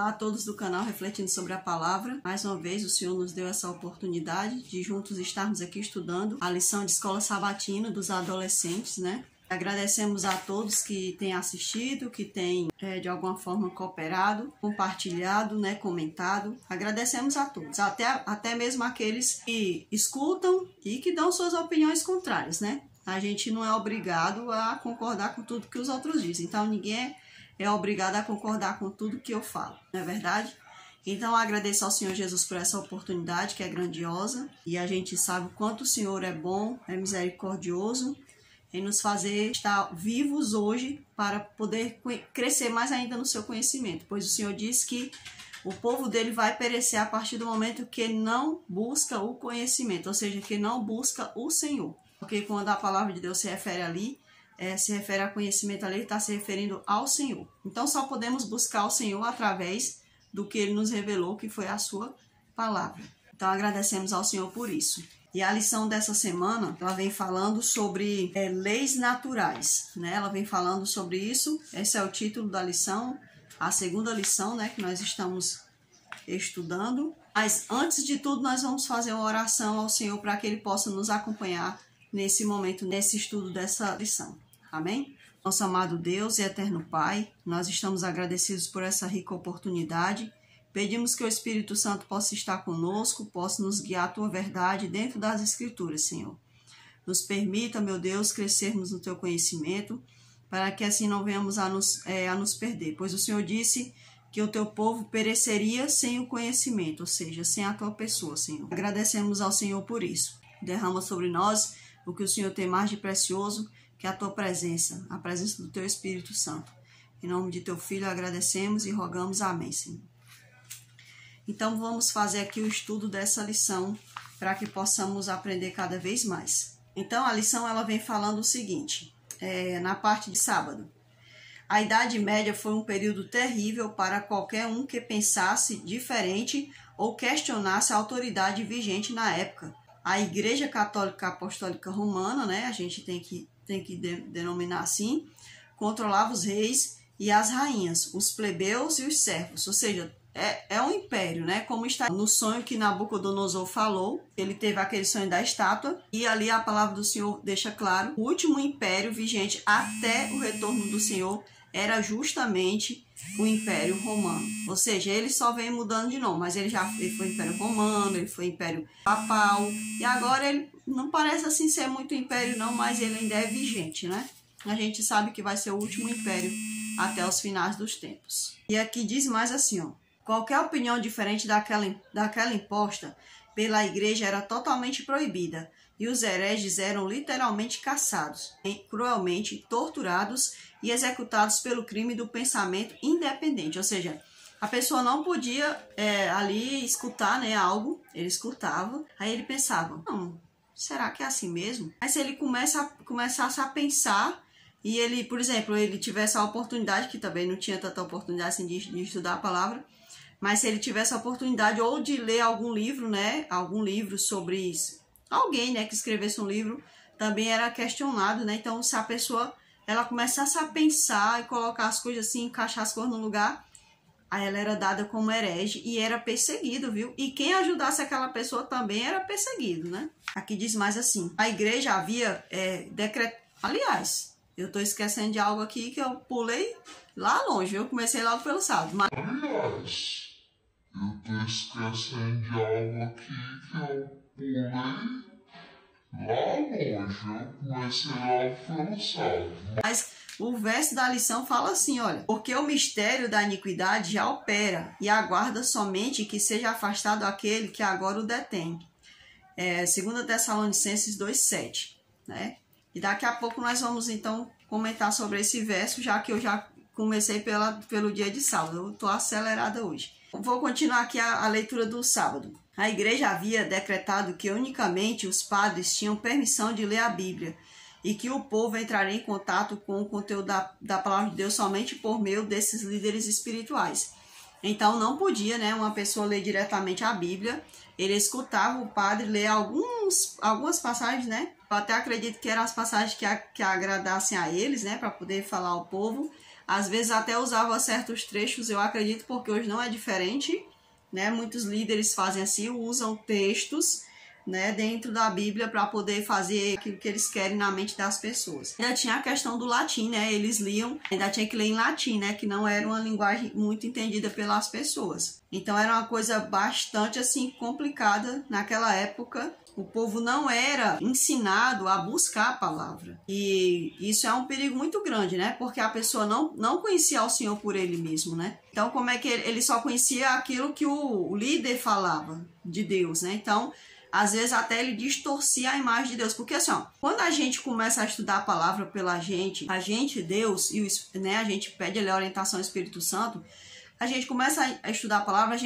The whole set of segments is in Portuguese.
Olá a todos do canal Refletindo sobre a Palavra. Mais uma vez o Senhor nos deu essa oportunidade de juntos estarmos aqui estudando a lição de escola sabatina dos adolescentes, né? Agradecemos a todos que têm assistido, que têm de alguma forma cooperado, compartilhado, né, comentado. Agradecemos a todos, até mesmo aqueles que escutam e que dão suas opiniões contrárias, né? A gente não é obrigado a concordar com tudo que os outros dizem, então ninguém é obrigado a concordar com tudo que eu falo, não é verdade? Então agradeço ao Senhor Jesus por essa oportunidade que é grandiosa e a gente sabe o quanto o Senhor é bom, é misericordioso em nos fazer estar vivos hoje para poder crescer mais ainda no seu conhecimento, pois o Senhor diz que o povo dele vai perecer a partir do momento que não busca o conhecimento, ou seja, que não busca o Senhor. Porque quando a palavra de Deus se refere ali, se refere a conhecimento ali, está se referindo ao Senhor. Então só podemos buscar o Senhor através do que Ele nos revelou, que foi a sua palavra. Então agradecemos ao Senhor por isso. E a lição dessa semana, ela vem falando sobre leis naturais, né? Ela vem falando sobre isso, esse é o título da lição, a segunda lição, né, que nós estamos estudando. Mas antes de tudo, nós vamos fazer uma oração ao Senhor para que Ele possa nos acompanhar nesse momento, nesse estudo dessa lição. Amém? Nosso amado Deus e eterno Pai, nós estamos agradecidos por essa rica oportunidade. Pedimos que o Espírito Santo possa estar conosco, possa nos guiar a Tua verdade dentro das Escrituras, Senhor. Nos permita, meu Deus, crescermos no Teu conhecimento, para que assim não venhamos a nos perder. Pois o Senhor disse que o Teu povo pereceria sem o conhecimento, ou seja, sem a Tua pessoa, Senhor. Agradecemos ao Senhor por isso. Derrama sobre nós o que o Senhor tem mais de precioso, que é a Tua presença, a presença do Teu Espírito Santo. Em nome de Teu Filho agradecemos e rogamos. Amém, Senhor. Então vamos fazer aqui o estudo dessa lição para que possamos aprender cada vez mais. Então a lição ela vem falando o seguinte, na parte de sábado. A Idade Média foi um período terrível para qualquer um que pensasse diferente ou questionasse a autoridade vigente na época. A Igreja Católica Apostólica Romana, né, a gente tem que denominar assim, controlava os reis e as rainhas, os plebeus e os servos, ou seja, é um império, né? Como está no sonho que Nabucodonosor falou, ele teve aquele sonho da estátua, e ali a palavra do Senhor deixa claro, o último império vigente até o retorno do Senhor era justamente o Império Romano. Ou seja, ele só vem mudando de nome, mas ele foi Império Romano, ele foi Império Papal, e agora ele não parece assim ser muito império não, mas ele ainda é vigente, né? A gente sabe que vai ser o último império até os finais dos tempos. E aqui diz mais assim, ó. Qualquer opinião diferente daquela imposta pela igreja era totalmente proibida, e os hereges eram literalmente caçados, cruelmente torturados e executados pelo crime do pensamento independente. Ou seja, a pessoa não podia ali escutar, né, algo, ele escutava, aí ele pensava, não, será que é assim mesmo? Aí se ele começasse a pensar, e ele, por exemplo, ele tivesse a oportunidade, que também não tinha tanta oportunidade assim de estudar a palavra, mas se ele tivesse a oportunidade ou de ler algum livro, né, algum livro sobre isso, alguém, né, que escrevesse um livro, também era questionado, né, então se a pessoa, ela começasse a pensar e colocar as coisas assim, encaixar as coisas no lugar, aí ela era dada como herege e era perseguido, viu? E quem ajudasse aquela pessoa também era perseguido, né? Aqui diz mais assim, a igreja havia decretado, aliás, eu tô esquecendo de algo aqui que eu pulei lá longe, eu comecei logo pelo sábado, mas... Aliás, eu tô esquecendo de algo aqui que eu pulei lá longe, eu comecei logo pelo sábado. Mas o verso da lição fala assim, olha, porque o mistério da iniquidade já opera e aguarda somente que seja afastado aquele que agora o detém. 2 Tessalonicenses 2,7, né? E daqui a pouco nós vamos então comentar sobre esse verso, já que eu já comecei pelo dia de sábado, eu estou acelerada hoje. Vou continuar aqui a leitura do sábado. A igreja havia decretado que unicamente os padres tinham permissão de ler a Bíblia e que o povo entraria em contato com o conteúdo da palavra de Deus somente por meio desses líderes espirituais. Então não podia, né, uma pessoa ler diretamente a Bíblia, ele escutava o padre ler algumas passagens, né, Eu até acredito que eram as passagens que agradassem a eles, né, para poder falar ao povo. Às vezes até usava certos trechos, eu acredito, porque hoje não é diferente, né? Muitos líderes fazem assim, usam textos, né, dentro da Bíblia para poder fazer aquilo que eles querem na mente das pessoas. Ainda tinha a questão do latim, né? Eles liam, ainda tinha que ler em latim, né, que não era uma linguagem muito entendida pelas pessoas. Então era uma coisa bastante assim complicada naquela época. O povo não era ensinado a buscar a palavra. E isso é um perigo muito grande, né? Porque a pessoa não conhecia o Senhor por ele mesmo, né? Então, como é que ele só conhecia aquilo que o líder falava de Deus, né? Então, às vezes até ele distorcia a imagem de Deus. Porque assim, ó, quando a gente começa a estudar a palavra pela gente, Deus, e né, a gente pede a orientação do Espírito Santo, a gente começa a estudar a palavra,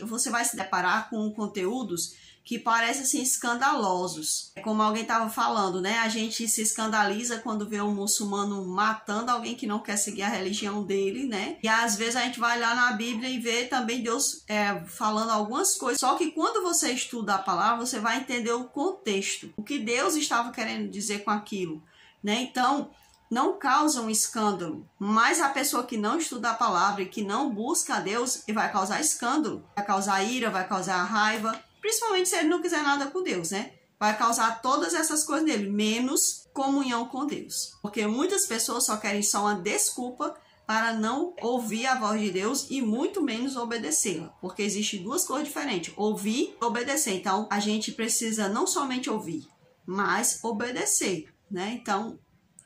você vai se deparar com conteúdos que parecem assim escandalosos. É como alguém estava falando, né? A gente se escandaliza quando vê um muçulmano matando alguém que não quer seguir a religião dele, né? E às vezes a gente vai lá na Bíblia e vê também Deus falando algumas coisas. Só que quando você estuda a palavra, você vai entender o contexto, o que Deus estava querendo dizer com aquilo, né? Então, não causa um escândalo, mas a pessoa que não estuda a palavra e que não busca a Deus, vai causar escândalo, vai causar ira, vai causar raiva, principalmente se ele não quiser nada com Deus, né? Vai causar todas essas coisas nele, menos comunhão com Deus. Porque muitas pessoas só querem só uma desculpa para não ouvir a voz de Deus e muito menos obedecê-la. Porque existem duas coisas diferentes, ouvir e obedecer. Então, a gente precisa não somente ouvir, mas obedecer, né? Então,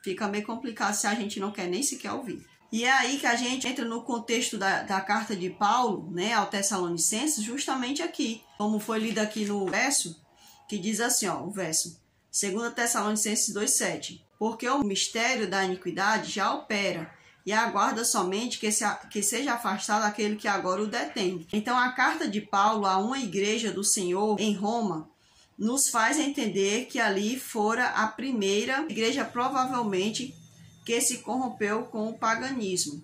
fica meio complicado se a gente não quer nem sequer ouvir. E é aí que a gente entra no contexto da carta de Paulo, né, ao Tessalonicenses, justamente aqui, como foi lido aqui no verso, que diz assim, ó, o verso 2 Tessalonicenses 2,7. Porque o mistério da iniquidade já opera, e aguarda somente que seja afastado aquele que agora o detém. Então, a carta de Paulo a uma igreja do Senhor em Roma nos faz entender que ali fora a primeira igreja, provavelmente, que se corrompeu com o paganismo,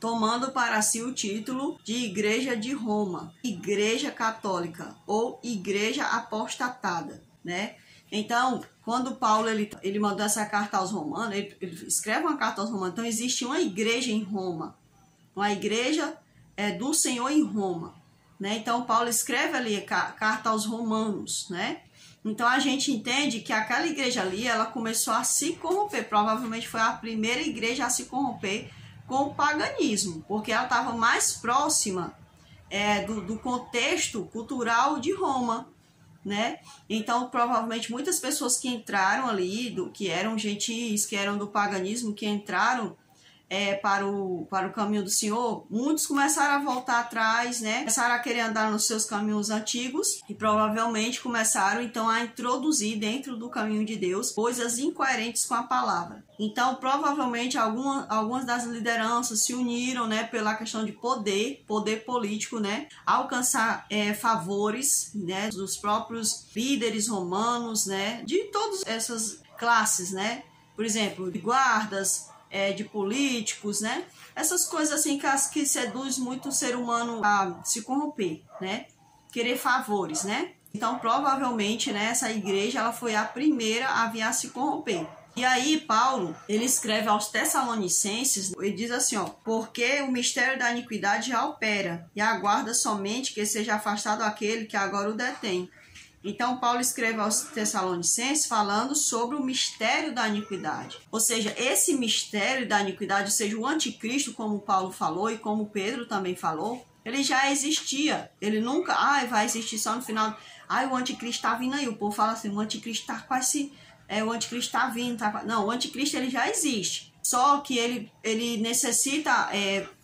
tomando para si o título de Igreja de Roma, Igreja Católica ou Igreja Apostatada, né? Então, quando Paulo ele mandou essa carta aos romanos, ele escreve uma carta aos romanos, então existe uma igreja em Roma, uma igreja do Senhor em Roma, né? Então, Paulo escreve ali carta aos romanos, né? Então, a gente entende que aquela igreja ali, ela começou a se corromper. Provavelmente foi a primeira igreja a se corromper com o paganismo, porque ela estava mais próxima do contexto cultural de Roma, né? Então, provavelmente, muitas pessoas que entraram ali, que eram gentis, que eram do paganismo, que entraram para o caminho do Senhor, muitos começaram a voltar atrás, né? Começaram a querer andar nos seus caminhos antigos e provavelmente começaram então a introduzir dentro do caminho de Deus coisas incoerentes com a palavra. Então, provavelmente algumas das lideranças se uniram, né, pela questão de poder político, né, alcançar favores, né, dos próprios líderes romanos, né, de todas essas classes, né? Por exemplo, de guardas, de políticos, né? Essas coisas assim que seduz muito o ser humano a se corromper, né? Querer favores, né? Então, provavelmente, né, essa igreja ela foi a primeira a vir a se corromper. E aí, Paulo, ele escreve aos Tessalonicenses, ele diz assim, ó, porque o mistério da iniquidade já opera, e aguarda somente que seja afastado aquele que agora o detém. Então, Paulo escreve aos Tessalonicenses falando sobre o mistério da iniquidade. Ou seja, esse mistério da iniquidade, ou seja, o anticristo, como Paulo falou e como Pedro também falou, ele já existia. Ele nunca, vai existir só no final. O anticristo está vindo aí. O povo fala assim, o anticristo está quase... o anticristo está vindo. Não, o anticristo ele já existe. Só que ele necessita,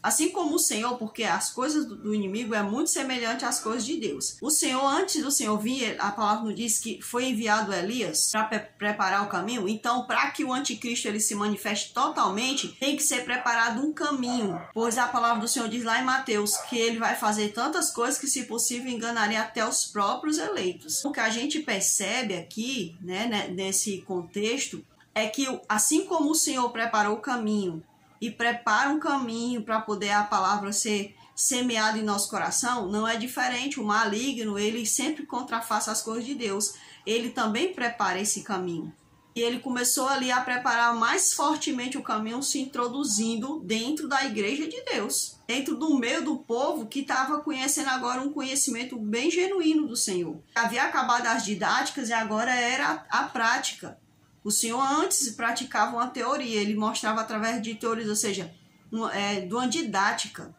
assim como o Senhor, porque as coisas do inimigo é muito semelhante às coisas de Deus. O Senhor, antes do Senhor vir, a palavra nos diz que foi enviado Elias para preparar o caminho. Então, para que o anticristo ele se manifeste totalmente, tem que ser preparado um caminho. Pois a palavra do Senhor diz lá em Mateus que ele vai fazer tantas coisas que, se possível, enganaria até os próprios eleitos. O que a gente percebe aqui, né, nesse contexto, é que assim como o Senhor preparou o caminho e prepara um caminho para poder a palavra ser semeado em nosso coração, não é diferente. O maligno, ele sempre contrafaça as coisas de Deus. Ele também prepara esse caminho. E ele começou ali a preparar mais fortemente o caminho, se introduzindo dentro da igreja de Deus, dentro do meio do povo que estava conhecendo agora um conhecimento bem genuíno do Senhor. Havia acabado as didáticas e agora era a prática. O Senhor antes praticava uma teoria, ele mostrava através de teorias, ou seja, de uma didática.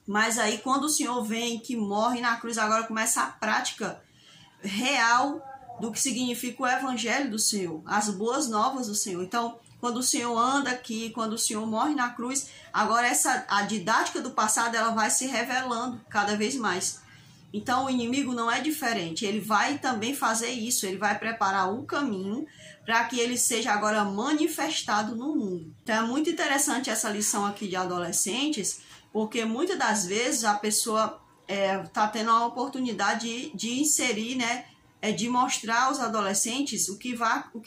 Mas aí quando o Senhor vem, que morre na cruz, agora começa a prática real do que significa o evangelho do Senhor, as boas novas do Senhor. Então, quando o Senhor anda aqui, quando o Senhor morre na cruz, agora a didática do passado, ela vai se revelando cada vez mais. Então, o inimigo não é diferente, ele vai também fazer isso, ele vai preparar um caminho para que ele seja agora manifestado no mundo. Então, é muito interessante essa lição aqui de adolescentes, porque muitas das vezes a pessoa está tendo a oportunidade de inserir, né, de mostrar aos adolescentes o que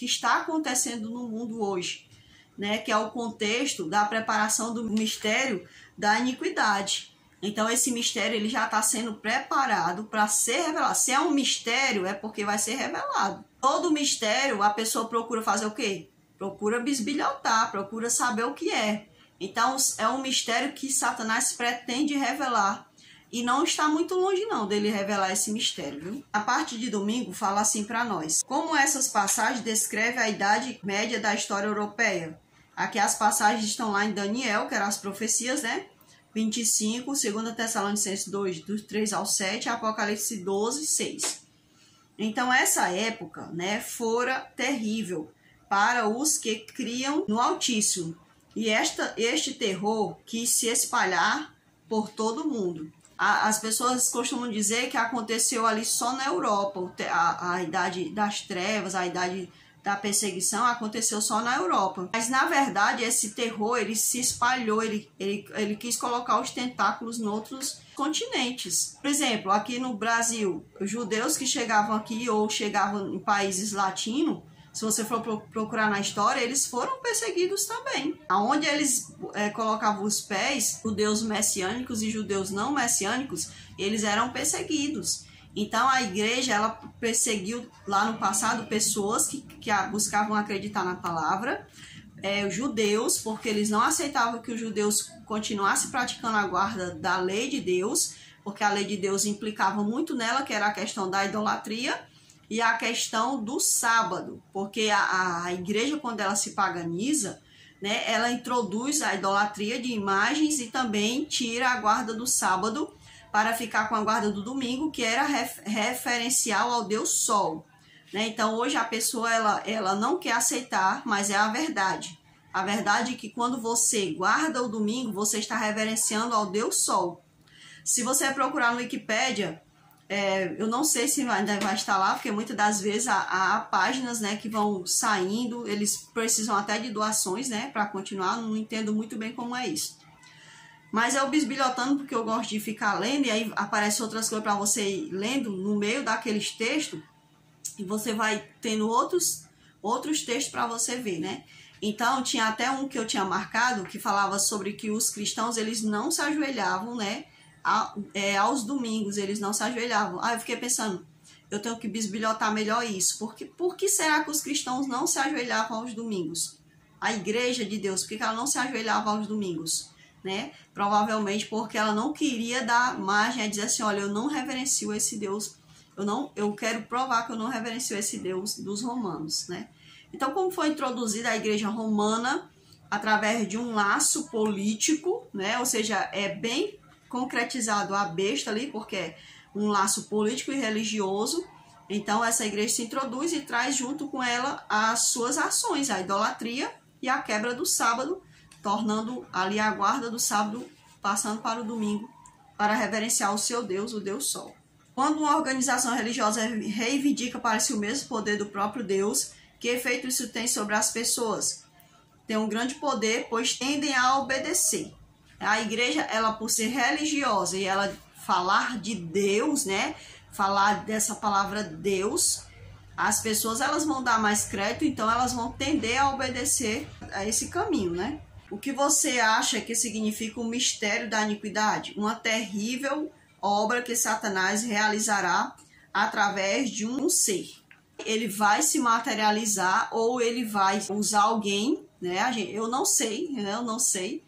está acontecendo no mundo hoje, né? Que é o contexto da preparação do mistério da iniquidade. Então, esse mistério ele já está sendo preparado para ser revelado. Se é um mistério, é porque vai ser revelado. Todo mistério, a pessoa procura fazer o quê? Procura bisbilhotar, procura saber o que é. Então, é um mistério que Satanás pretende revelar. E não está muito longe não dele revelar esse mistério, viu? A parte de domingo fala assim para nós. Como essas passagens descrevem a idade média da história europeia? Aqui as passagens estão lá em Daniel, que eram as profecias, né? 25, 2 Tessalonicenses 2, do 3 ao 7, Apocalipse 12, 6. Então essa época, né, fora terrível para os que criam no Altíssimo. E este terror quis se espalhar por todo o mundo. As pessoas costumam dizer que aconteceu ali só na Europa, a idade das trevas, a idade da perseguição aconteceu só na Europa. Mas na verdade esse terror ele se espalhou, ele quis colocar os tentáculos em outros continentes. Por exemplo, aqui no Brasil, os judeus que chegavam aqui ou chegavam em países latinos, se você for procurar na história, eles foram perseguidos também. Aonde eles colocavam os pés, judeus messiânicos e judeus não messiânicos, eles eram perseguidos. Então a igreja ela perseguiu lá no passado pessoas que buscavam acreditar na palavra, judeus, porque eles não aceitavam que os judeus continuassem praticando a guarda da lei de Deus, porque a lei de Deus implicava muito nela, que era a questão da idolatria, e a questão do sábado, porque a igreja, quando ela se paganiza, né, ela introduz a idolatria de imagens e também tira a guarda do sábado para ficar com a guarda do domingo, que era referencial ao Deus Sol. Né? Então, hoje a pessoa ela não quer aceitar, mas é a verdade. A verdade é que quando você guarda o domingo, você está reverenciando ao Deus Sol. Se você procurar no Wikipédia, eu não sei se ainda vai estar lá, porque muitas das vezes há páginas, né, que vão saindo, eles precisam até de doações, né, para continuar, não entendo muito bem como é isso. Mas eu bisbilhotando porque eu gosto de ficar lendo, e aí aparecem outras coisas para você ir lendo no meio daqueles textos, e você vai tendo outros textos para você ver, né. Então, tinha até um que eu tinha marcado, que falava sobre que os cristãos, eles não se ajoelhavam, né, aos domingos, eles não se ajoelhavam. Aí eu fiquei pensando, eu tenho que bisbilhotar melhor isso. Por que será que os cristãos não se ajoelhavam aos domingos? A igreja de Deus, por que ela não se ajoelhava aos domingos? Né? Provavelmente porque ela não queria dar margem a dizer assim, olha, eu não reverencio esse Deus, eu quero provar que eu não reverencio esse Deus dos romanos. Né? Então, como foi introduzida a igreja romana através de um laço político, né? Ou seja, é bem concretizado a besta ali, porque é um laço político e religioso. Então essa igreja se introduz e traz junto com ela as suas ações, a idolatria e a quebra do sábado, tornando ali a guarda do sábado, passando para o domingo, para reverenciar o seu Deus, o Deus Sol. Quando uma organização religiosa reivindica para si o mesmo poder do próprio Deus, que efeito isso tem sobre as pessoas? Tem um grande poder, pois tendem a obedecer. A igreja, ela por ser religiosa e ela falar de Deus, né? Falar dessa palavra Deus, as pessoas elas vão dar mais crédito, então elas vão tender a obedecer a esse caminho, né? O que você acha que significa o mistério da iniquidade? Uma terrível obra que Satanás realizará através de um ser. Ele vai se materializar ou ele vai usar alguém, né? Eu não sei, né? Eu não sei.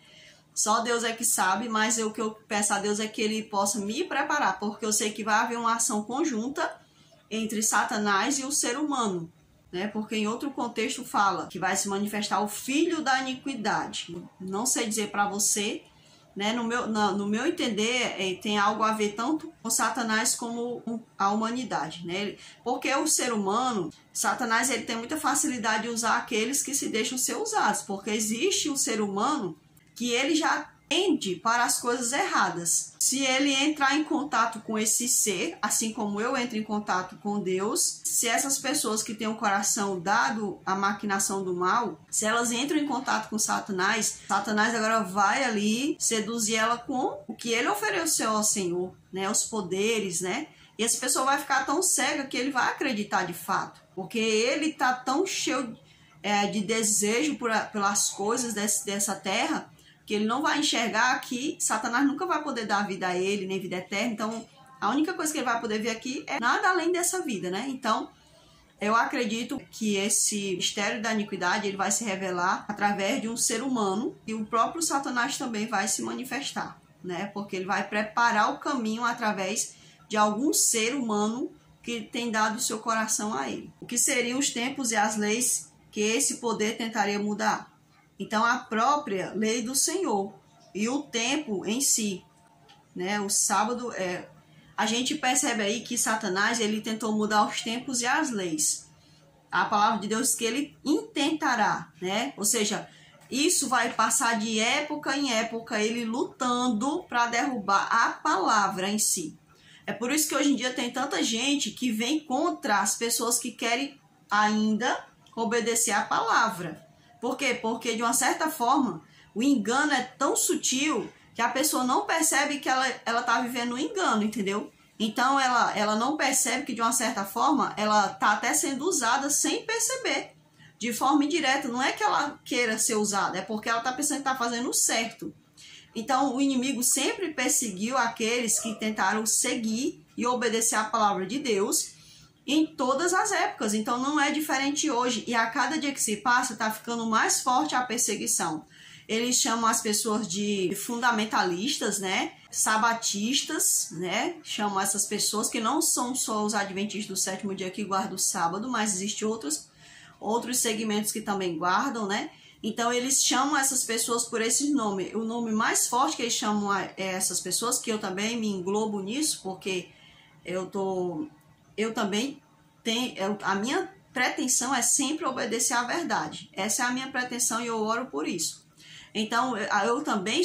Só Deus é que sabe, mas o que eu peço a Deus é que Ele possa me preparar, porque eu sei que vai haver uma ação conjunta entre Satanás e o ser humano, né? Porque em outro contexto fala que vai se manifestar o filho da iniquidade. Não sei dizer para você, né? No meu entender, tem algo a ver tanto com Satanás como a humanidade, né? Porque o ser humano, Satanás, ele tem muita facilidade de usar aqueles que se deixam ser usados, porque existe o ser humano que ele já tende para as coisas erradas. Se ele entrar em contato com esse ser, assim como eu entro em contato com Deus, se essas pessoas que têm o coração dado à maquinação do mal, se elas entram em contato com Satanás, Satanás agora vai ali seduzir ela com o que ele ofereceu ao Senhor, né? Os poderes, né? E essa pessoa vai ficar tão cega que ele vai acreditar de fato, porque ele está tão cheio de desejo pelas coisas dessa terra, que ele não vai enxergar que Satanás nunca vai poder dar vida a ele, nem vida eterna. Então, a única coisa que ele vai poder ver aqui é nada além dessa vida, né? Então, eu acredito que esse mistério da iniquidade ele vai se revelar através de um ser humano e o próprio Satanás também vai se manifestar, né? Porque ele vai preparar o caminho através de algum ser humano que tem dado o seu coração a ele. O que seriam os tempos e as leis que esse poder tentaria mudar? Então, a própria lei do Senhor e o tempo em si, né? O sábado, a gente percebe aí que Satanás, ele tentou mudar os tempos e as leis. A palavra de Deus que ele intentará, né? Ou seja, isso vai passar de época em época, ele lutando para derrubar a palavra em si. É por isso que hoje em dia tem tanta gente que vem contra as pessoas que querem ainda obedecer a palavra. Por quê? Porque, de uma certa forma, o engano é tão sutil que a pessoa não percebe que ela está vivendo um engano, entendeu? Então, ela não percebe que, de uma certa forma, ela está até sendo usada sem perceber, de forma indireta. Não é que ela queira ser usada, é porque ela está pensando que está fazendo o certo. Então, o inimigo sempre perseguiu aqueles que tentaram seguir e obedecer a palavra de Deus em todas as épocas, então não é diferente hoje. E a cada dia que se passa, está ficando mais forte a perseguição. Eles chamam as pessoas de fundamentalistas, né? Sabatistas, né? Chamam essas pessoas que não são só os adventistas do sétimo dia que guardam o sábado, mas existem outros segmentos que também guardam, né? Então eles chamam essas pessoas por esse nome. O nome mais forte que eles chamam essas pessoas, que eu também me englobo nisso, porque eu também tenho, a minha pretensão é sempre obedecer à verdade. Essa é a minha pretensão e eu oro por isso. Então, eu também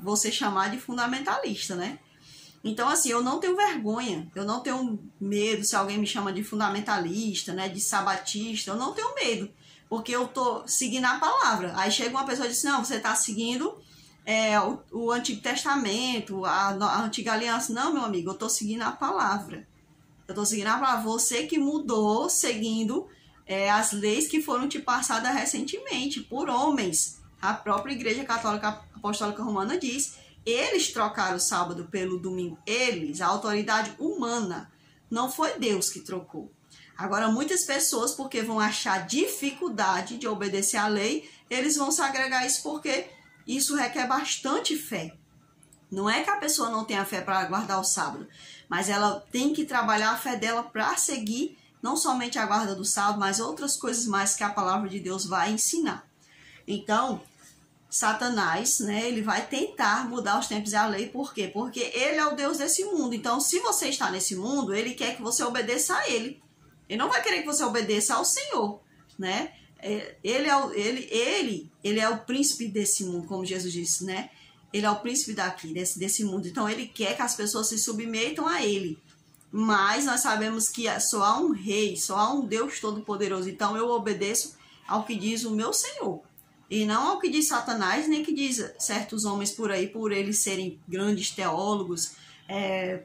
vou ser chamado de fundamentalista, né? Então, assim, eu não tenho vergonha, eu não tenho medo se alguém me chama de fundamentalista, né, de sabatista, eu não tenho medo, porque eu tô seguindo a palavra. Aí chega uma pessoa e diz, não, você tá seguindo o Antigo Testamento, a Antiga Aliança. Não, meu amigo, eu tô seguindo a palavra. Eu estou seguindo a palavra. Você que mudou seguindo as leis que foram te passadas recentemente por homens. A própria Igreja Católica Apostólica Romana diz, eles trocaram o sábado pelo domingo. Eles, a autoridade humana. Não foi Deus que trocou. Agora, muitas pessoas, porque vão achar dificuldade de obedecer à lei, eles vão se agregar a isso porque isso requer bastante fé. Não é que a pessoa não tenha fé para guardar o sábado, mas ela tem que trabalhar a fé dela para seguir não somente a guarda do sábado, mas outras coisas mais que a palavra de Deus vai ensinar. Então, Satanás, né, ele vai tentar mudar os tempos e a lei. Por quê? Porque ele é o Deus desse mundo. Então, se você está nesse mundo, ele quer que você obedeça a ele. Ele não vai querer que você obedeça ao Senhor, né? Ele é o príncipe desse mundo, como Jesus disse, né? Ele é o príncipe daqui, desse mundo. Então, ele quer que as pessoas se submetam a ele. Mas nós sabemos que só há um rei, só há um Deus todo-poderoso. Então, eu obedeço ao que diz o meu Senhor. E não ao que diz Satanás, nem que diz certos homens por aí, por eles serem grandes teólogos,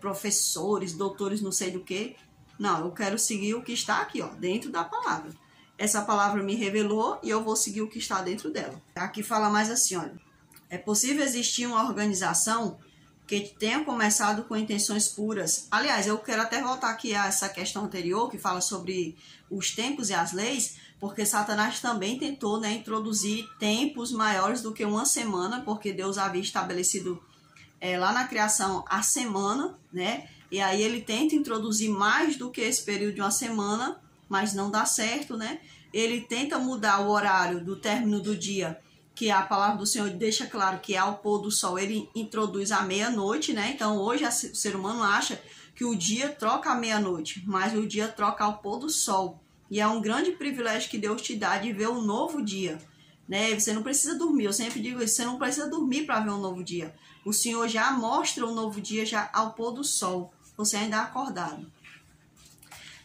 professores, doutores, não sei do que. Não, eu quero seguir o que está aqui, ó, dentro da palavra. essa palavra me revelou e eu vou seguir o que está dentro dela. Aqui fala mais assim, olha. É possível existir uma organização que tenha começado com intenções puras. Aliás, eu quero até voltar aqui a essa questão anterior, que fala sobre os tempos e as leis, porque Satanás também tentou, né, introduzir tempos maiores do que uma semana, porque Deus havia estabelecido lá na criação a semana, né? E aí ele tenta introduzir mais do que esse período de uma semana, mas não dá certo, né? Ele tenta mudar o horário do término do dia, que a palavra do Senhor deixa claro que ao pôr do sol ele introduz a meia-noite, né? Então hoje o ser humano acha que o dia troca a meia-noite, mas o dia troca ao pôr do sol. E é um grande privilégio que Deus te dá de ver um novo dia, né? Você não precisa dormir, eu sempre digo isso, você não precisa dormir para ver um novo dia. O Senhor já mostra o novo dia já ao pôr do sol, você ainda é acordado.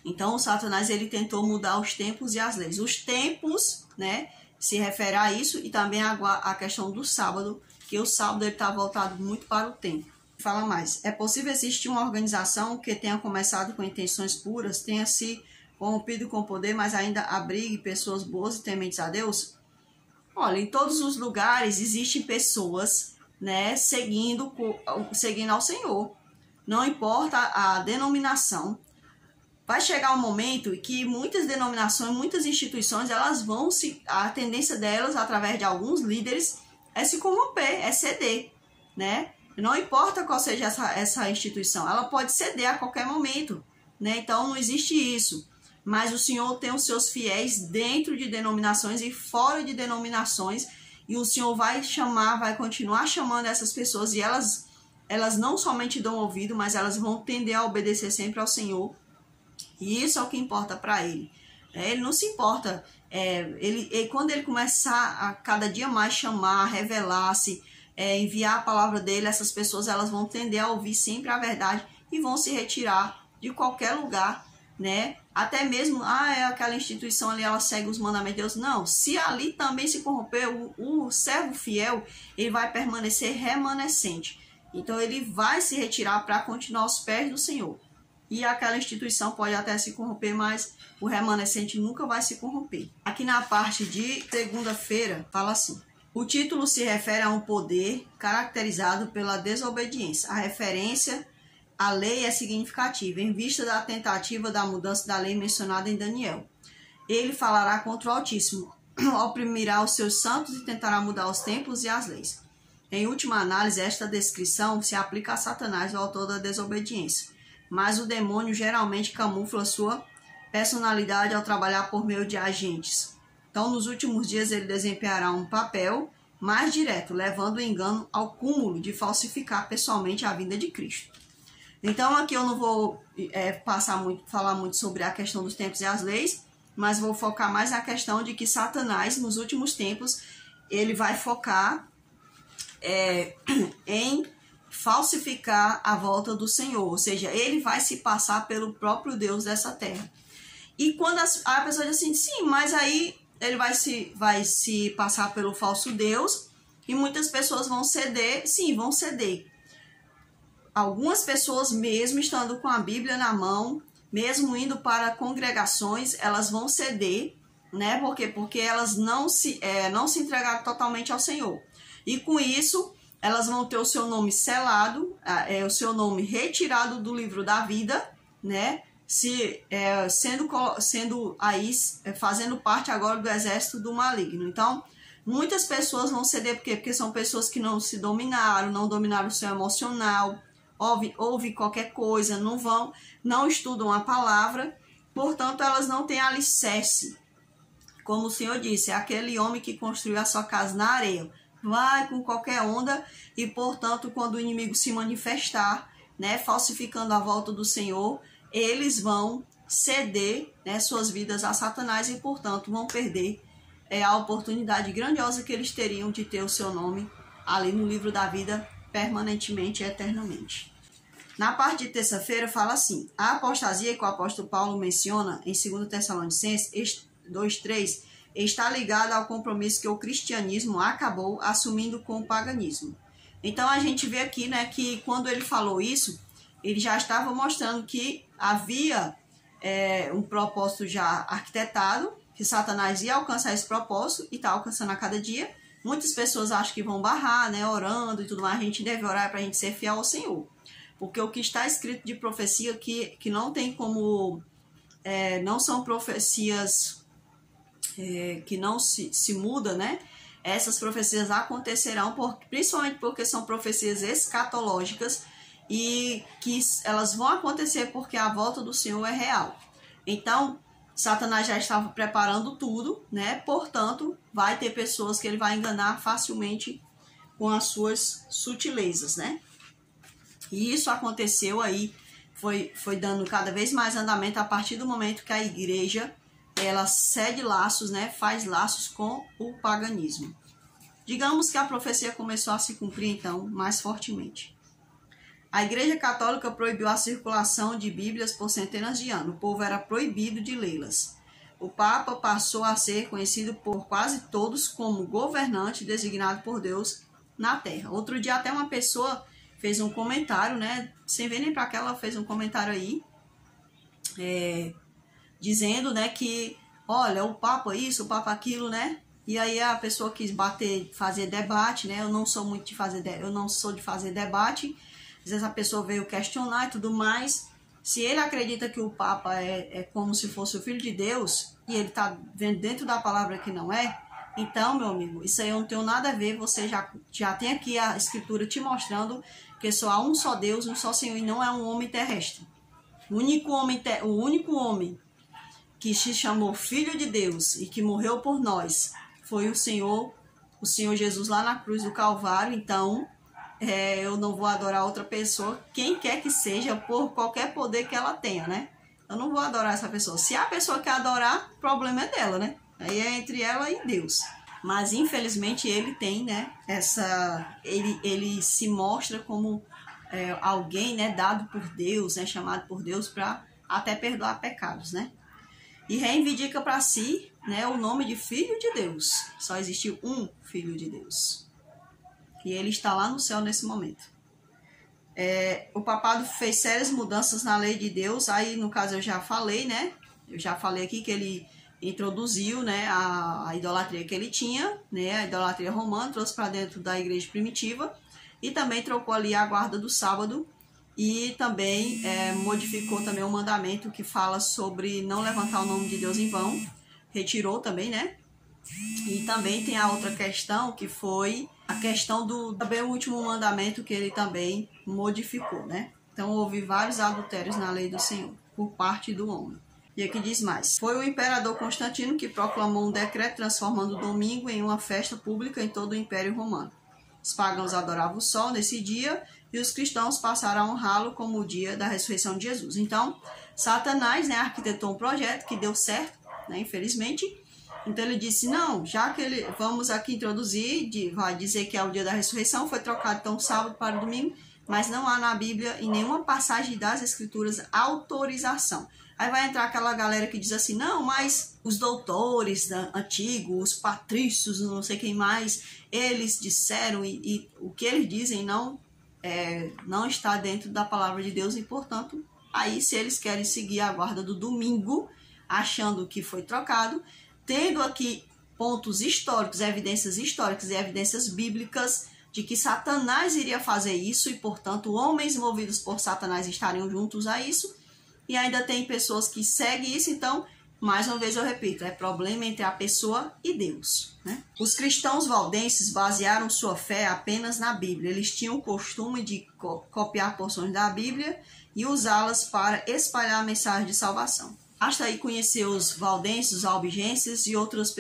Então o Satanás ele tentou mudar os tempos e as leis. Os tempos, né, se refere a isso, e também a questão do sábado, que o sábado ele está voltado muito para o tempo. Fala mais, é possível existir uma organização que tenha começado com intenções puras, tenha se corrompido com poder, mas ainda abrigue pessoas boas e tementes a Deus? Olha, em todos os lugares existem pessoas, né, seguindo ao Senhor. Não importa a denominação. Vai chegar um momento em que muitas denominações, muitas instituições, a tendência delas, através de alguns líderes, é se corromper, é ceder, né? Não importa qual seja essa instituição, ela pode ceder a qualquer momento, né? Então não existe isso. Mas o Senhor tem os seus fiéis dentro de denominações e fora de denominações, e o Senhor vai continuar chamando essas pessoas, e elas não somente dão ouvido, mas elas vão tender a obedecer sempre ao Senhor. E isso é o que importa para ele. Ele não se importa. Quando ele começar a cada dia mais chamar, revelar-se, enviar a palavra dele, essas pessoas elas vão tender a ouvir sempre a verdade e vão se retirar de qualquer lugar, né? Até mesmo, aquela instituição ali, ela segue os mandamentos de Deus. Não, se ali também se corromper, o servo fiel, ele vai permanecer remanescente. Então ele vai se retirar para continuar aos pés do Senhor. E aquela instituição pode até se corromper, mas o remanescente nunca vai se corromper. Aqui na parte de segunda-feira, fala assim. O título se refere a um poder caracterizado pela desobediência. A referência à lei é significativa, em vista da tentativa da mudança da lei mencionada em Daniel. Ele falará contra o Altíssimo, oprimirá os seus santos e tentará mudar os tempos e as leis. Em última análise, esta descrição se aplica a Satanás, o autor da desobediência. Mas o demônio geralmente camufla sua personalidade ao trabalhar por meio de agentes. Então, nos últimos dias, ele desempenhará um papel mais direto, levando o engano ao cúmulo de falsificar pessoalmente a vinda de Cristo. Então, aqui eu não vou falar muito sobre a questão dos tempos e as leis, mas vou focar mais na questão de que Satanás, nos últimos tempos, ele vai focar em falsificar a volta do Senhor, ou seja, ele vai se passar pelo próprio Deus dessa terra. E quando a pessoa diz assim, sim, mas aí ele vai se passar pelo falso Deus, e muitas pessoas vão ceder, sim, vão ceder. Algumas pessoas, mesmo estando com a Bíblia na mão, mesmo indo para congregações, elas vão ceder, né? Porque elas não se entregaram totalmente ao Senhor. E com isso, elas vão ter o seu nome selado, o seu nome retirado do livro da vida, né? Fazendo parte agora do exército do maligno. Então, muitas pessoas vão ceder, por quê? Porque são pessoas que não se dominaram, não dominaram o seu emocional, ouvem qualquer coisa, não estudam a palavra, portanto, elas não têm alicerce. Como o Senhor disse, é aquele homem que construiu a sua casa na areia. Vai com qualquer onda e, portanto, quando o inimigo se manifestar, né, falsificando a volta do Senhor, eles vão ceder, né, suas vidas a Satanás e, portanto, vão perder a oportunidade grandiosa que eles teriam de ter o seu nome ali no livro da vida permanentemente e eternamente. Na parte de terça-feira fala assim, a apostasia que o apóstolo Paulo menciona em 2 Tessalonicenses 2:3 está ligada ao compromisso que o cristianismo acabou assumindo com o paganismo. Então a gente vê aqui, né, que quando ele falou isso, ele já estava mostrando que havia um propósito já arquitetado, que Satanás ia alcançar esse propósito e está alcançando a cada dia. Muitas pessoas acham que vão barrar, né, orando e tudo mais. A gente deve orar para a gente ser fiel ao Senhor. Porque o que está escrito de profecia que não tem como... não são profecias que não se muda, né? Essas profecias acontecerão, principalmente porque são profecias escatológicas e que elas vão acontecer porque a volta do Senhor é real. Então, Satanás já estava preparando tudo, né? Portanto, vai ter pessoas que ele vai enganar facilmente com as suas sutilezas, né? E isso aconteceu aí, foi dando cada vez mais andamento a partir do momento que a igreja, ela cede laços, né? Faz laços com o paganismo. Digamos que a profecia começou a se cumprir, então, mais fortemente. A Igreja Católica proibiu a circulação de Bíblias por centenas de anos. O povo era proibido de lê-las. O Papa passou a ser conhecido por quase todos como governante designado por Deus na Terra. Outro dia até uma pessoa fez um comentário, né? Sem ver nem para que ela fez um comentário aí, dizendo, né, que, olha, o Papa isso, o Papa aquilo, né? E aí a pessoa quis fazer debate, né? Eu não sou de fazer debate. Às vezes a pessoa veio questionar e tudo mais. Se ele acredita que o Papa é como se fosse o Filho de Deus e ele está vendo dentro da palavra que não é, então, meu amigo, isso aí eu não tenho nada a ver. Você já tem aqui a Escritura te mostrando que só há um só Deus, um só Senhor e não é um homem terrestre. O único homem que se chamou Filho de Deus e que morreu por nós foi o Senhor Jesus lá na cruz do Calvário. Então, eu não vou adorar outra pessoa, quem quer que seja, por qualquer poder que ela tenha, né? Eu não vou adorar essa pessoa. Se a pessoa quer adorar, o problema é dela, né? Aí é entre ela e Deus. Mas, infelizmente, ele tem, né? Ele se mostra como alguém, né? Dado por Deus, né? Chamado por Deus para até perdoar pecados, né? E reivindica para si, né, o nome de Filho de Deus. Só existiu um Filho de Deus. E ele está lá no céu nesse momento. O papado fez sérias mudanças na lei de Deus. Aí, no caso, eu já falei, né? Eu já falei aqui que ele introduziu, né, a idolatria que ele tinha, né? A idolatria romana, trouxe para dentro da igreja primitiva. E também trocou ali a guarda do sábado. E também modificou também o mandamento que fala sobre não levantar o nome de Deus em vão. Retirou também, né? E também tem a outra questão, que foi a questão também o último mandamento que ele também modificou, né? Então houve vários adultérios na lei do Senhor, por parte do homem. E aqui diz mais. Foi o imperador Constantino que proclamou um decreto transformando o domingo em uma festa pública em todo o Império Romano. Os pagãos adoravam o sol nesse dia e os cristãos passaram a honrá-lo como o dia da ressurreição de Jesus. Então, Satanás, né, arquitetou um projeto que deu certo, né, infelizmente. Então ele disse, não, já que vamos aqui introduzir, vai dizer que é o dia da ressurreição, foi trocado então sábado para o domingo, mas não há na Bíblia, em nenhuma passagem das Escrituras, autorização. Aí vai entrar aquela galera que diz assim, não, mas os doutores antigos, os patrícios, não sei quem mais, eles disseram e o que eles dizem não está dentro da palavra de Deus e, portanto, aí se eles querem seguir a guarda do domingo, achando que foi trocado, tendo aqui pontos históricos, evidências históricas e evidências bíblicas de que Satanás iria fazer isso e, portanto, homens movidos por Satanás estariam juntos a isso, e ainda tem pessoas que seguem isso. Então, mais uma vez eu repito, é problema entre a pessoa e Deus, né? Os cristãos valdenses basearam sua fé apenas na Bíblia. Eles tinham o costume de copiar porções da Bíblia e usá-las para espalhar a mensagem de salvação. Basta aí conhecer os valdenses, os albigenses e outros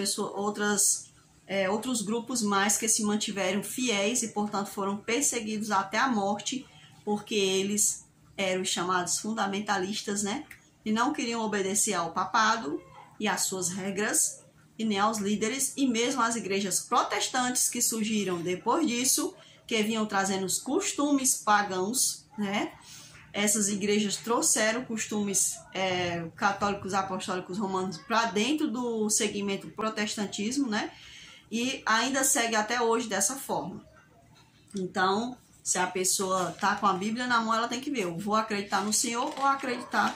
grupos mais que se mantiveram fiéis e, portanto, foram perseguidos até a morte, porque eles eram os chamados fundamentalistas, né? E não queriam obedecer ao papado e às suas regras, e nem aos líderes, e mesmo às igrejas protestantes que surgiram depois disso, que vinham trazendo os costumes pagãos, né? Essas igrejas trouxeram costumes católicos, apostólicos, romanos para dentro do segmento protestantismo, né? E ainda segue até hoje dessa forma. Então, se a pessoa está com a Bíblia na mão, ela tem que ver, eu vou acreditar no Senhor ou acreditar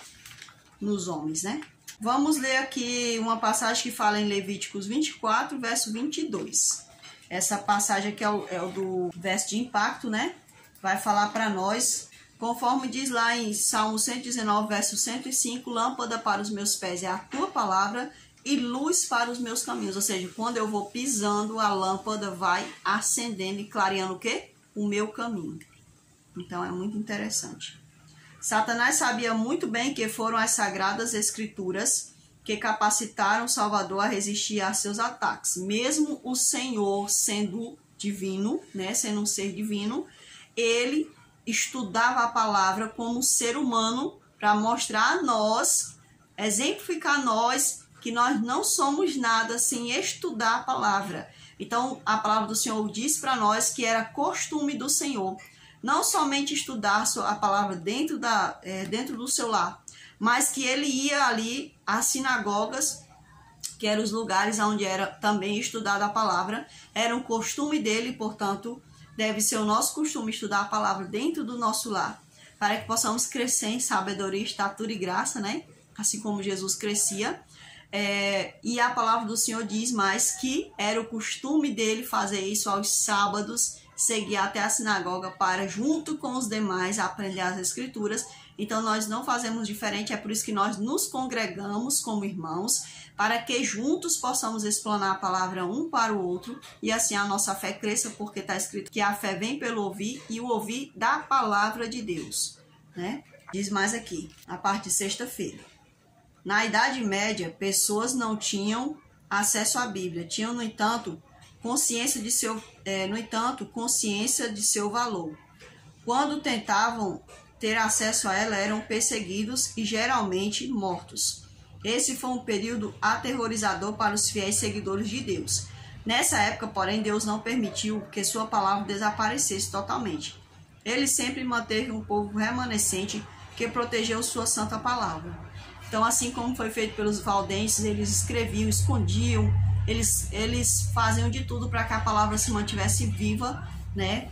nos homens, né? Vamos ler aqui uma passagem que fala em Levíticos 24, verso 22. Essa passagem aqui é o do verso de impacto, né? Vai falar para nós, conforme diz lá em Salmo 119, verso 105, lâmpada para os meus pés é a tua palavra e luz para os meus caminhos. Ou seja, quando eu vou pisando, a lâmpada vai acendendo e clareando o quê? O meu caminho. Então é muito interessante. Satanás sabia muito bem que foram as sagradas escrituras que capacitaram o Salvador a resistir a seus ataques. Mesmo o Senhor sendo divino, né, sendo um ser divino, ele estudava a palavra como ser humano para mostrar a nós, exemplificar a nós, que nós não somos nada sem estudar a palavra. Então, a palavra do Senhor diz para nós que era costume do Senhor não somente estudar a palavra dentro do seu lar, mas que ele ia ali às sinagogas, que eram os lugares onde era também estudada a palavra, era um costume dele, portanto, deve ser o nosso costume estudar a palavra dentro do nosso lar, para que possamos crescer em sabedoria, estatura e graça, né? Assim como Jesus crescia. E a palavra do Senhor diz mais que era o costume dele fazer isso aos sábados, seguir até a sinagoga para, junto com os demais, aprender as escrituras. Então nós não fazemos diferente, é por isso que nós nos congregamos como irmãos, para que juntos possamos explanar a palavra um para o outro, e assim a nossa fé cresça, porque está escrito que a fé vem pelo ouvir, e o ouvir da palavra de Deus, né? Diz mais aqui, a parte de sexta-feira. Na Idade Média, pessoas não tinham acesso à Bíblia, tinham, no entanto, consciência de seu valor. Quando tentavam ter acesso a ela, eram perseguidos e geralmente mortos. Esse foi um período aterrorizador para os fiéis seguidores de Deus. Nessa época, porém, Deus não permitiu que sua palavra desaparecesse totalmente. Ele sempre manteve um povo remanescente que protegeu sua santa palavra. Então, assim como foi feito pelos valdenses, eles escreviam, escondiam, eles faziam de tudo para que a palavra se mantivesse viva, né?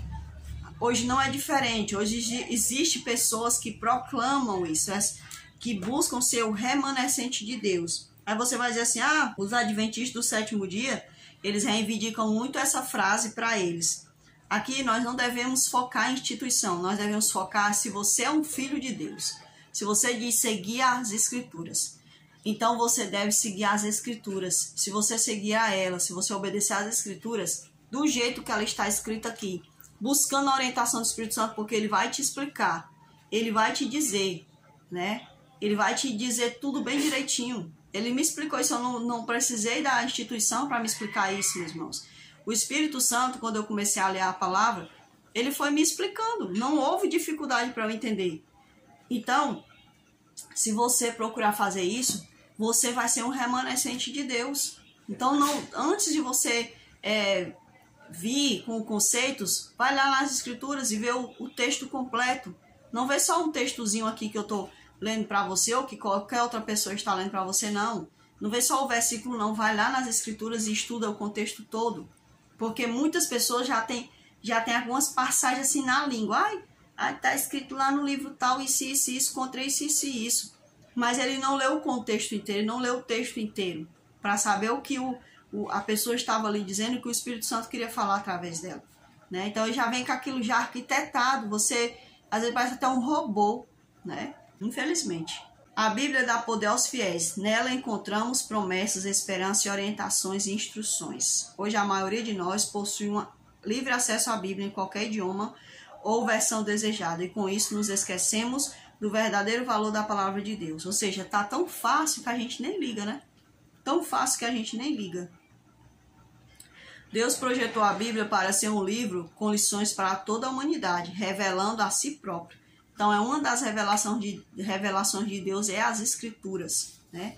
Hoje não é diferente. Hoje existe pessoas que proclamam isso, que buscam ser o remanescente de Deus. Aí você vai dizer assim, os adventistas do sétimo dia, eles reivindicam muito essa frase para eles. Aqui nós não devemos focar em instituição, nós devemos focar se você é um filho de Deus. Se você diz seguir as escrituras, então você deve seguir as escrituras. Se você seguir a ela, se você obedecer às escrituras, do jeito que ela está escrita aqui, buscando a orientação do Espírito Santo, porque ele vai te explicar, ele vai te dizer, né? Ele vai te dizer tudo bem direitinho. Ele me explicou isso, eu não precisei da instituição para me explicar isso, meus irmãos. O Espírito Santo, quando eu comecei a ler a palavra, ele foi me explicando. Não houve dificuldade para eu entender. Então, se você procurar fazer isso, você vai ser um remanescente de Deus. Então, antes de você vir com conceitos, vai lá nas escrituras e vê o texto completo. Não vê só um textozinho aqui que eu estou lendo para você ou que qualquer outra pessoa está lendo para você, não. Não vê só o versículo, não. Vai lá nas escrituras e estuda o contexto todo. Porque muitas pessoas já tem algumas passagens assim na língua. Está escrito lá no livro tal, isso, contra isso. Mas ele não leu o contexto inteiro, ele não leu o texto inteiro, para saber o que a pessoa estava ali dizendo e que o Espírito Santo queria falar através dela, né? Então ele já vem com aquilo já arquitetado, você às vezes parece até um robô, né? Infelizmente. A Bíblia dá poder aos fiéis, nela encontramos promessas, esperança, orientações e instruções. Hoje a maioria de nós possui um livre acesso à Bíblia em qualquer idioma ou versão desejada, e com isso nos esquecemos do verdadeiro valor da palavra de Deus. Ou seja, tá tão fácil que a gente nem liga, né? Tão fácil que a gente nem liga. Deus projetou a Bíblia para ser um livro com lições para toda a humanidade, revelando a si próprio. Então, é uma das revelações de Deus é as Escrituras, né?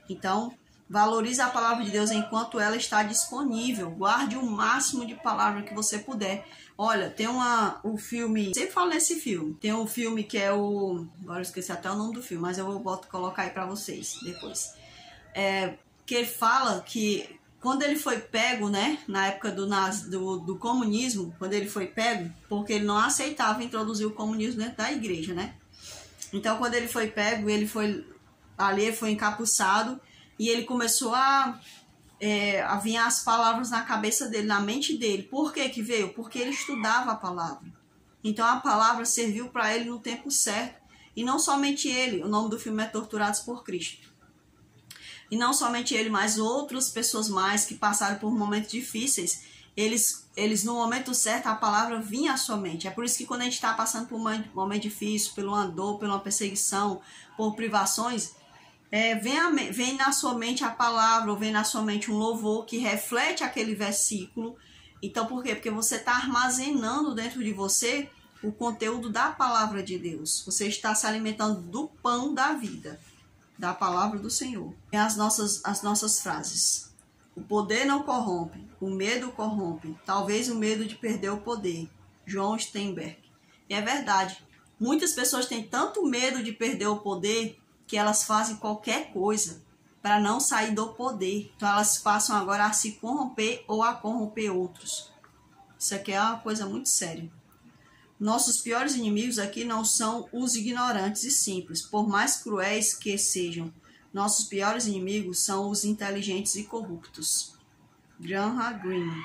Então, valorize a palavra de Deus enquanto ela está disponível. Guarde o máximo de palavra que você puder. Olha, tem o filme, sempre falo nesse filme, tem um filme que é agora eu esqueci até o nome do filme, mas eu vou colocar aí para vocês depois. Que fala que quando ele foi pego, né, na época do comunismo, quando ele foi pego, porque ele não aceitava introduzir o comunismo dentro da igreja, né? Então, quando ele foi pego, ele foi ali ele foi encapuçado e ele começou a vir as palavras na cabeça dele, na mente dele. Por que que veio? Porque ele estudava a palavra. Então a palavra serviu para ele no tempo certo. E não somente ele, o nome do filme é Torturados por Cristo. E não somente ele, mas outras pessoas mais que passaram por momentos difíceis, eles no momento certo, a palavra vinha à sua mente. É por isso que quando a gente está passando por um momento difícil, por uma dor, por uma perseguição, por privações, vem na sua mente a palavra, ou vem na sua mente um louvor que reflete aquele versículo. Então por quê? Porque você está armazenando dentro de você o conteúdo da palavra de Deus. Você está se alimentando do pão da vida, da palavra do Senhor. E as nossas frases. O poder não corrompe, o medo corrompe, talvez o medo de perder o poder. John Steinbeck. E é verdade, muitas pessoas têm tanto medo de perder o poder que elas fazem qualquer coisa para não sair do poder. Então elas passam agora a se corromper ou a corromper outros. Isso aqui é uma coisa muito séria. Nossos piores inimigos aqui não são os ignorantes e simples, por mais cruéis que sejam. Nossos piores inimigos são os inteligentes e corruptos. Graham Greene.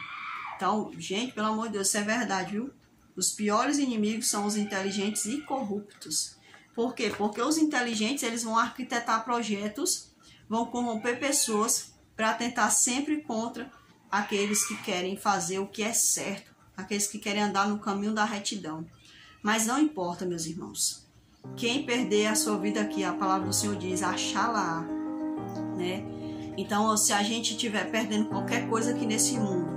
Então, gente, pelo amor de Deus, isso é verdade, viu? Os piores inimigos são os inteligentes e corruptos. Por quê? Porque os inteligentes, eles vão arquitetar projetos, vão corromper pessoas para tentar sempre contra aqueles que querem fazer o que é certo, aqueles que querem andar no caminho da retidão. Mas não importa, meus irmãos. Quem perder a sua vida aqui, a palavra do Senhor diz, achá-la, né? Então, se a gente estiver perdendo qualquer coisa aqui nesse mundo,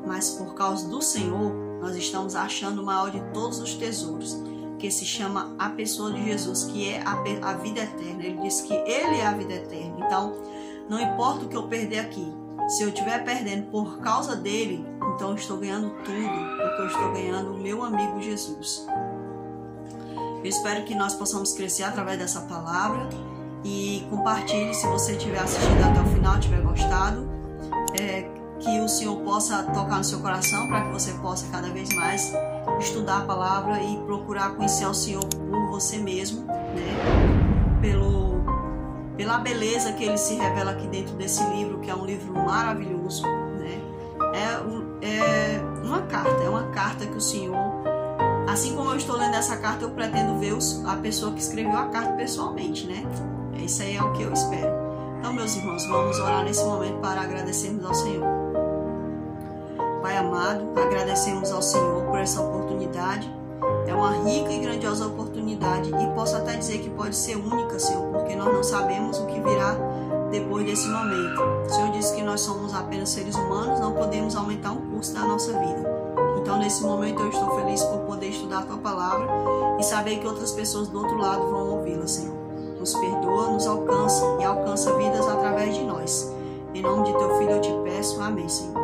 mas por causa do Senhor, nós estamos achando o maior de todos os tesouros, que se chama a pessoa de Jesus, que é a vida eterna. Ele diz que Ele é a vida eterna. Então, não importa o que eu perder aqui, se eu estiver perdendo por causa dele, então eu estou ganhando tudo, porque eu estou ganhando o meu amigo Jesus. Eu espero que nós possamos crescer através dessa palavra e compartilhe se você tiver assistido até o final, tiver gostado, que o Senhor possa tocar no seu coração para que você possa cada vez mais estudar a palavra e procurar conhecer o Senhor por você mesmo, né? Pela beleza que Ele se revela aqui dentro desse livro, que é um livro maravilhoso, né? É uma carta que o Senhor, assim como eu estou lendo essa carta, eu pretendo ver a pessoa que escreveu a carta pessoalmente, né? Isso aí é o que eu espero. Então, meus irmãos, vamos orar nesse momento para agradecermos ao Senhor. Pai amado, agradecemos ao Senhor por essa oportunidade. É uma rica e grandiosa oportunidade e posso até dizer que pode ser única, Senhor, porque nós não sabemos o que virá depois desse momento. O Senhor disse que nós somos apenas seres humanos, não podemos aumentar um curso da nossa vida. Então, nesse momento, eu estou feliz por poder estudar a Tua Palavra e saber que outras pessoas do outro lado vão ouvi-la, Senhor. Nos perdoa, nos alcança e alcança vidas através de nós. Em nome de Teu Filho eu te peço. Amém, Senhor.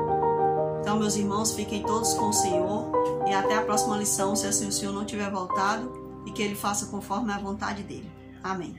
Então, meus irmãos, fiquem todos com o Senhor e até a próxima lição, se assim o Senhor não tiver voltado, e que Ele faça conforme a vontade dEle. Amém.